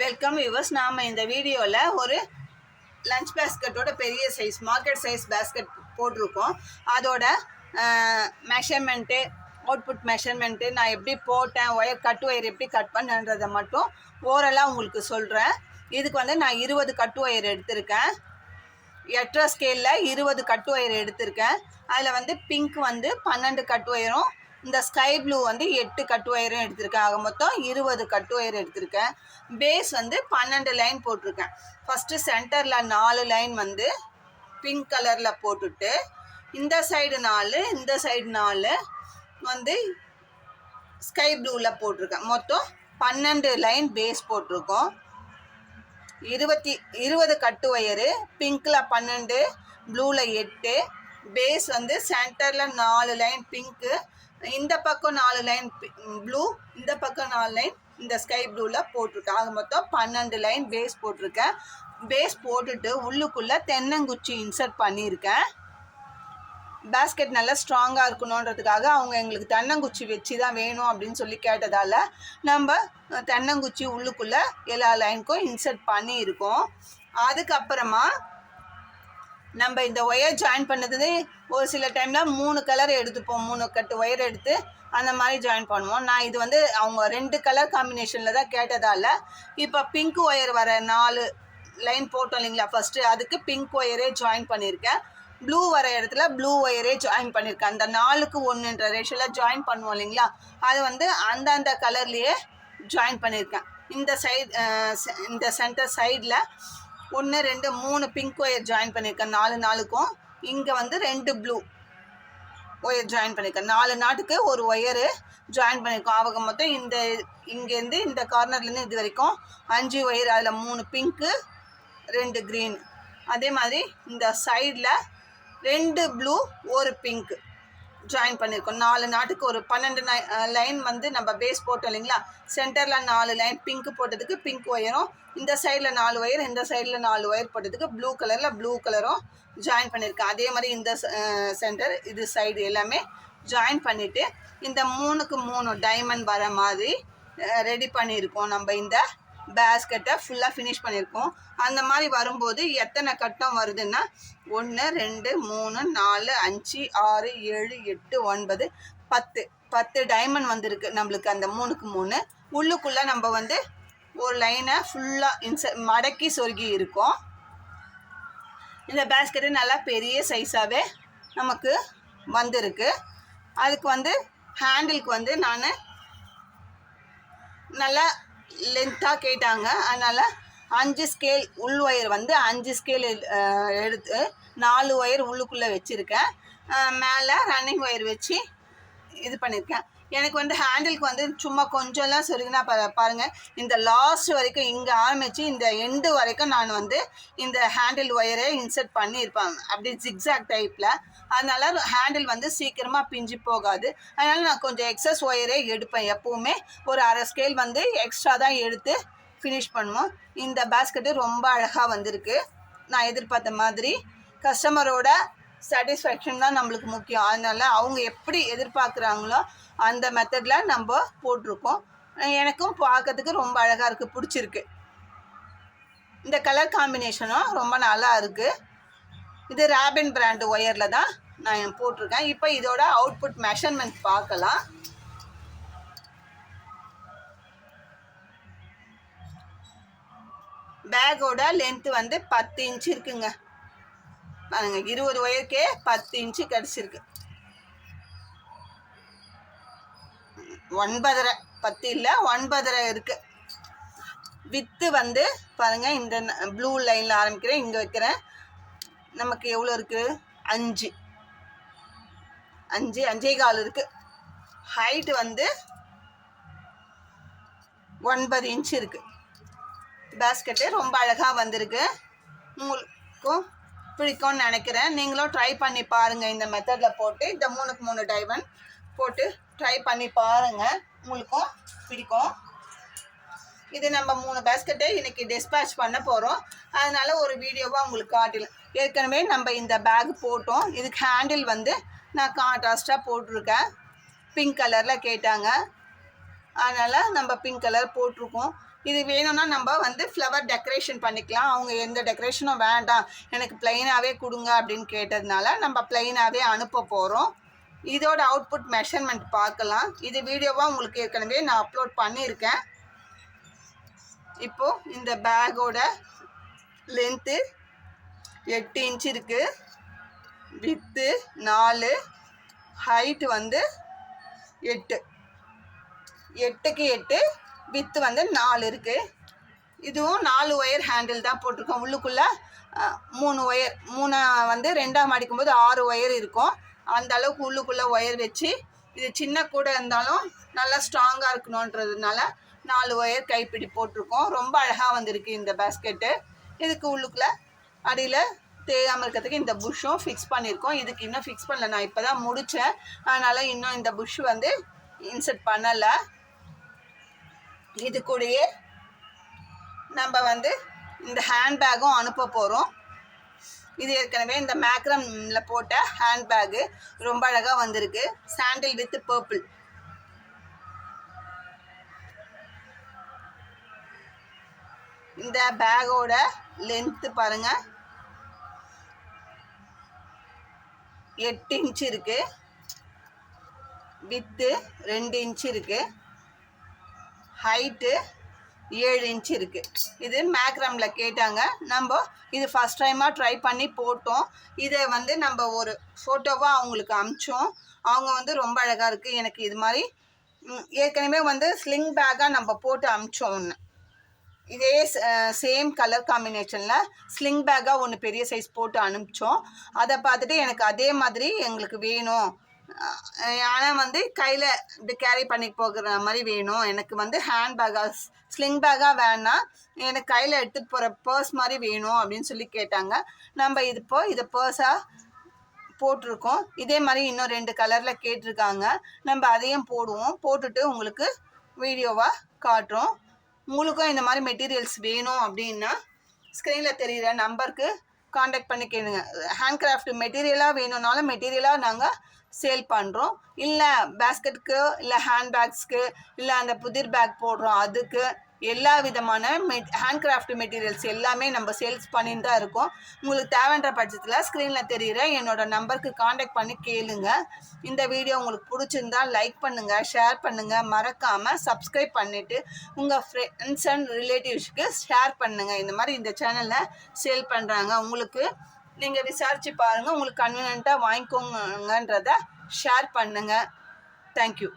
Welcome viewers. நாம் இந்த வீடியோவில் ஒரு லஞ்ச் பேஸ்கெட்டோட பெரிய சைஸ் மார்க்கெட் சைஸ் பேஸ்கெட் போட்டிருக்கோம். அதோட மெஷர்மெண்ட்டு, அவுட்புட் மெஷர்மெண்ட்டு, நான் எப்படி போட்டேன், கட் ஒயர் எப்படி கட் பண்ணுன்றதை மட்டும் ஓரலாக உங்களுக்கு சொல்கிறேன். இதுக்கு நான் 20 கட் ஒயர் எடுத்திருக்கேன். 8 ஸ்கேலில் 20 கட் ஒயர் எடுத்திருக்கேன். அதில் பிங்க் 12 கட் ஒயரும், இந்த ஸ்கை ப்ளூ 8 கட் ஒயரும் எடுத்திருக்கேன். ஆக மொத்தம் 20 கட் ஒயர் எடுத்திருக்கேன். பேஸ் 12 லைன் போட்டிருக்கேன். ஃபஸ்ட்டு சென்டரில் 4 லைன் பிங்க் கலரில் போட்டுட்டு, இந்த சைடு 4, இந்த சைடு 4 ஸ்கை ப்ளூவில் போட்டிருக்கேன். மொத்தம் 12 லைன் பேஸ் போட்டிருக்கோம். 20 கட்டு ஒயரு, பிங்க்கில் 12, ப்ளூவில் 8. பேஸ் சென்டரில் 4 லைன் பிங்க்கு, இந்த பக்கம் 4 லைன் ப்ளூ, இந்த பக்கம் 4 லைன் இந்த ஸ்கை ப்ளூவில் போட்டிருக்கேன். ஆக மொத்தம் 12 லைன் பேஸ் போட்டிருக்கேன். பேஸ் போட்டுட்டு உள்ளுக்குள்ளே தென்னங்குச்சி இன்சர்ட் பண்ணியிருக்கேன். பேஸ்கெட் நல்லா ஸ்ட்ராங்காக இருக்கணுன்றதுக்காக அவங்க எங்களுக்கு தென்னங்குச்சி வச்சு தான் வேணும் அப்படின்னு சொல்லி கேட்டதால் நம்ம தென்னங்குச்சி உள்ளுக்குள்ளே எல்லா லைனுக்கும் இன்சர்ட் பண்ணியிருக்கோம். அதுக்கப்புறமா நம்ம இந்த ஒயர் ஜாயின் பண்ணது ஒரு சில டைமில் 3 கலர் எடுத்துப்போம். 3 கட்டு ஒயர் எடுத்து அந்த மாதிரி ஜாயின் பண்ணுவோம். நான் இது அவங்க 2 கலர் காம்பினேஷனில் தான் கேட்டதால் இப்போ பிங்க் ஒயர் வர 4 லைன் போட்டோம் இல்லைங்களா, ஃபஸ்ட்டு அதுக்கு பிங்க் ஒயரே ஜாயின் பண்ணியிருக்கேன். ப்ளூ வர இடத்துல ப்ளூ ஒயரே ஜாயின் பண்ணியிருக்கேன். அந்த 4க்கு 1ன்ற ரேஷியோவில் ஜாயின் பண்ணுவோம் இல்லைங்களா, அது அந்தந்த கலர்லேயே ஜாயின் பண்ணியிருக்கேன். இந்த சைடு இந்த சென்டர் சைடில் 1 2 3 பிங்க் ஒயர் ஜாயின் பண்ணியிருக்கேன். 4க்கும் இங்கே 2 ப்ளூ ஒயர் ஜாயின் பண்ணியிருக்கேன். 4 நாட்டுக்கு ஒரு ஒயரு ஜாயின் பண்ணியிருக்கோம். அவங்க மொத்தம் இங்கேருந்து இந்த கார்னர்லேருந்து இது வரைக்கும் 5 ஒயர். அதில் 3 பிங்க்கு, 2 க்ரீன். அதே மாதிரி இந்த சைடில் 2 ப்ளூ, 1 பிங்க் ஜாயின் பண்ணியிருக்கோம். 4 நாட்டுக்கு ஒரு 12 லைன் நம்ம பேஸ் போட்டோம் இல்லைங்களா, சென்டரில் 4 லைன் பிங்க் போட்டதுக்கு பிங்க் ஒயரும், இந்த சைடில் 4 ஒயர், இந்த சைடில் 4 ஒயர் போட்டதுக்கு ப்ளூ கலரில் ப்ளூ கலரும் ஜாயின் பண்ணியிருக்கேன். அதே மாதிரி இந்த சென்டர் இது சைடு எல்லாமே ஜாயின் பண்ணிவிட்டு இந்த 3க்கு 3 டைமண்ட் வர மாதிரி ரெடி பண்ணியிருக்கோம். நம்ம இந்த பேஸ்கெட்டை ஃபுல்லாக ஃபினிஷ் பண்ணியிருக்கோம். அந்த மாதிரி வரும்போது எத்தனை கட்டம் வருதுன்னா 1 2 3 4 5 6 7 8 9 10 டைமண்ட் வந்திருக்கு நம்மளுக்கு. அந்த 3க்கு 3 உள்ளுக்குள்ளே நம்ம ஒரு லைனை ஃபுல்லாக மடக்கி சொருகி இருக்கோம். இந்த பேஸ்கெட்டு நல்லா பெரிய சைஸாகவே நமக்கு வந்திருக்கு. அதுக்கு ஹேண்டிலுக்கு நான் நல்லா லென்த்தாக கேட்டாங்க. அதனால் 5 ஸ்கேல் உள் ஒயர் 5 ஸ்கேல் எடுத்து 4 ஒயர் உள்ளுக்குள்ளே வச்சுருக்கேன். மேலே ரன்னிங் ஒயர் வச்சு இது பண்ணியிருக்கேன். எனக்கு ஹேண்டிலுக்கு சும்மா கொஞ்சம்லாம் சொருகினா பாருங்கள், இந்த லாஸ்ட் வரைக்கும் இங்கே ஆரம்பித்து இந்த எண்டு வரைக்கும் நான் இந்த ஹேண்டில் ஒயரை இன்சர்ட் பண்ணியிருப்பாங்க, அப்படி ஜிக்ஸாக் டைப்பில். அதனால் ஹேண்டில் சீக்கிரமாக பிஞ்சு போகாது. அதனால் நான் கொஞ்சம் எக்ஸஸ் ஒயரே எடுப்பேன். எப்போவுமே ஒரு அரை ஸ்கேல் எக்ஸ்ட்ரா தான் எடுத்து ஃபினிஷ் பண்ணுவோம். இந்த பேஸ்கெட்டு ரொம்ப அழகாக வந்திருக்கு. நான் எதிர்பார்த்த மாதிரி கஸ்டமரோட சாட்டிஸ்ஃபேக்ஷன் தான் நம்மளுக்கு முக்கியம். அதனால் அவங்க எப்படி எதிர்பார்க்குறாங்களோ அந்த மெத்தடில் நம்ம போட்டிருக்கோம். எனக்கும் பார்க்கறதுக்கு ரொம்ப அழகாக இருக்குது, பிடிச்சிருக்கு. இந்த கலர் காம்பினேஷனும் ரொம்ப நல்லா இருக்குது. இது ராபின் பிராண்டு ஒயரில் தான் நான் போட்டிருக்கேன். இப்போ இதோட அவுட்புட் மெஷர்மெண்ட் பார்க்கலாம். பேக்கோட லென்த்து 10 இன்ச்சு இருக்குங்க. பாருங்க, 20 ஒயருக்கே 10 இன்ச்சு கிடச்சிருக்கு. 9.5 10 இல்லை 9.5 இருக்குது. வித்து பாருங்கள், இந்த ப்ளூ லைனில் ஆரம்பிக்கிறேன், இங்கே வைக்கிறேன். நமக்கு எவ்வளோ இருக்குது? 5 5.25 இருக்குது. ஹைட்டு 9 இன்ச்சு இருக்குது. பேஸ்கெட்டு ரொம்ப அழகாக வந்திருக்கு. உங்களுக்கும் பிடிக்கும்னு நினைக்கிறேன். நீங்களும் ட்ரை பண்ணி பாருங்கள். இந்த மெத்தடில் போட்டு இந்த 3க்கு 3 டைமண்ட் போட்டு ட்ரை பண்ணி பாருங்கள், உங்களுக்கும் பிடிக்கும். இது நம்ம 3 பேஸ்கெட்டை இன்றைக்கி டிஸ்பேட்ச் பண்ண போகிறோம். அதனால் ஒரு வீடியோவாக உங்களுக்கு காட்டலாம். ஏற்கனவே நம்ம இந்த பேக் போட்டோம். இதுக்கு ஹேண்டில் நான் கான்ட்ராஸ்டாக போட்டிருக்கேன். பிங்க் கலரில் கேட்டாங்க, அதனால் நம்ம பிங்க் கலர் போட்டிருக்கோம். இது வேணும்னா நம்ம வந்து ஃப்ளவர் டெக்கரேஷன் பண்ணிக்கலாம். அவங்க எந்த டெக்கரேஷனும் வேண்டாம், எனக்கு ப்ளைனாகவே கொடுங்க அப்படின்னு கேட்டதுனால நம்ம ப்ளைனாகவே அனுப்ப போகிறோம். இதோட அவுட்புட் மெஷர்மெண்ட் பார்க்கலாம். இது வீடியோவாக உங்களுக்கு ஏற்கனவே நான் அப்லோட் பண்ணியிருக்கேன். இப்போது இந்த பேக்கோட லென்த்து 8 இன்ச் இருக்குது, வித்து 4, ஹைட்டு வந்து 8, 8க்கு 8, வித்து வந்து 4 இருக்குது. இதுவும் 4 ஒயர் ஹேண்டில் தான் போட்டிருக்கோம். உள்ளுக்குள்ளே 3 ஒயர், 3 வந்து 2ஆம் அடிக்கும்போது 6 ஒயர் இருக்கும். அந்த அளவுக்கு உள்ளுக்குள்ளே ஒயர் வச்சு, இது சின்ன கூட இருந்தாலும் நல்லா ஸ்ட்ராங்காக இருக்கணுன்றதுனால 4 ஒயர் கைப்பிடி போட்டிருக்கோம். ரொம்ப அழகாக வந்திருக்கு இந்த பேஸ்கெட்டு. இதுக்கு உள்ளுக்குள்ளே அடியில் தேயாமல் இருக்கிறதுக்கு இந்த புஷ்ஷும் ஃபிக்ஸ் பண்ணியிருக்கோம். இதுக்கு இன்னும் ஃபிக்ஸ் பண்ணல, நான் இப்போ தான் முடித்தேன். அதனால் இன்னும் இந்த புஷ் வந்து இன்சர்ட் பண்ணலை. இது கூடயே நம்ம வந்து இந்த ஹேண்ட்பேக்கும் அனுப்ப போகிறோம். இது ஏற்கனவே இந்த மேக்ரமில் போட்ட ஹேண்ட்பேக்கு ரொம்ப அழகாக வந்திருக்கு. சாண்டில் வித் பர்பிள். இந்த பேக்கோட லென்த்து பாருங்கள், 8 இன்ச் இருக்குது, வித்து 2 இன்ச் இருக்குது, ஹைட்டு 7 இன்ச் இருக்குது. இது மேக்ரமில் கேட்டாங்க. நம்ம இது ஃபஸ்ட் டைமாக ட்ரை பண்ணி போட்டோம். இதை வந்து நம்ம ஒரு ஃபோட்டோவாக அவங்களுக்கு அனுப்பிச்சோம். அவங்க வந்து ரொம்ப அழகாக இருக்குது, எனக்கு இது மாதிரி ஏற்கனவே வந்து ஸ்லிங் பேக்காக நம்ம போட்டு அனுப்பிச்சோம். ஒன்று இதே சேம் கலர் காம்பினேஷனில் ஸ்லிங் பேக்காக ஒன்று பெரிய சைஸ் போட்டு அனுப்பிச்சோம். அதை பார்த்துட்டு எனக்கு அதே மாதிரி எங்களுக்கு வேணும், ஆனால் வந்து கையில் இப்படி கேரி பண்ணி போகிற மாதிரி வேணும், எனக்கு வந்து ஹேண்ட் பேக்காக ஸ்லிங் பேக்காக வேணாம், எனக்கு கையில் எடுத்துகிட்டு போகிற பர்ஸ் மாதிரி வேணும் அப்படின்னு சொல்லி கேட்டாங்க. நம்ம இதை பர்ஸாக போட்டிருக்கோம். இதே மாதிரி இன்னும் 2 கலரில் கேட்டிருக்காங்க. நம்ம அதையும் போடுவோம். போட்டுட்டு உங்களுக்கு வீடியோவாக காட்டுறோம். உங்களுக்கும் இந்த மாதிரி மெட்டீரியல்ஸ் வேணும் அப்படின்னா ஸ்க்ரீனில் தெரிகிற நம்பருக்கு காண்டாக்ட் பண்ணி கேளுங்க. ஹேண்ட் கிராஃப்ட் மெட்டீரியலாக வேணும்னாலும் மெட்டீரியலாக நாங்கள் சேல் பண்ணுறோம். இல்லை பேஸ்கெட்டுக்கு, இல்லை ஹேண்ட் பேக்ஸ்க்கு, இல்லை அந்த புதிர் பேக் போடுறோம் அதுக்கு, எல்லா விதமான ஹேண்ட் கிராஃப்ட் மெட்டீரியல்ஸ் எல்லாமே நம்ம சேல்ஸ் பண்ணிட்டு தான் இருக்கோம். உங்களுக்கு தேவைன்ற பட்சத்தில் ஸ்க்ரீனில் தெரிகிற என்னோடய நம்பருக்கு காண்டாக்ட் பண்ணி கேளுங்க. இந்த வீடியோ உங்களுக்கு பிடிச்சிருந்தா லைக் பண்ணுங்கள், ஷேர் பண்ணுங்கள், மறக்காமல் சப்ஸ்கிரைப் பண்ணிவிட்டு உங்கள் ஃப்ரெண்ட்ஸ் அண்ட் ரிலேட்டிவ்ஸ்க்கு ஷேர் பண்ணுங்கள். இந்த மாதிரி இந்த சேனலில் சேல் பண்ணுறாங்க, உங்களுக்கு நீங்கள் விசாரித்து பாருங்கள், உங்களுக்கு கன்வீனியண்ட்டாக வாங்கிக்கோங்கன்றதை ஷேர் பண்ணுங்கள். தேங்க்யூ.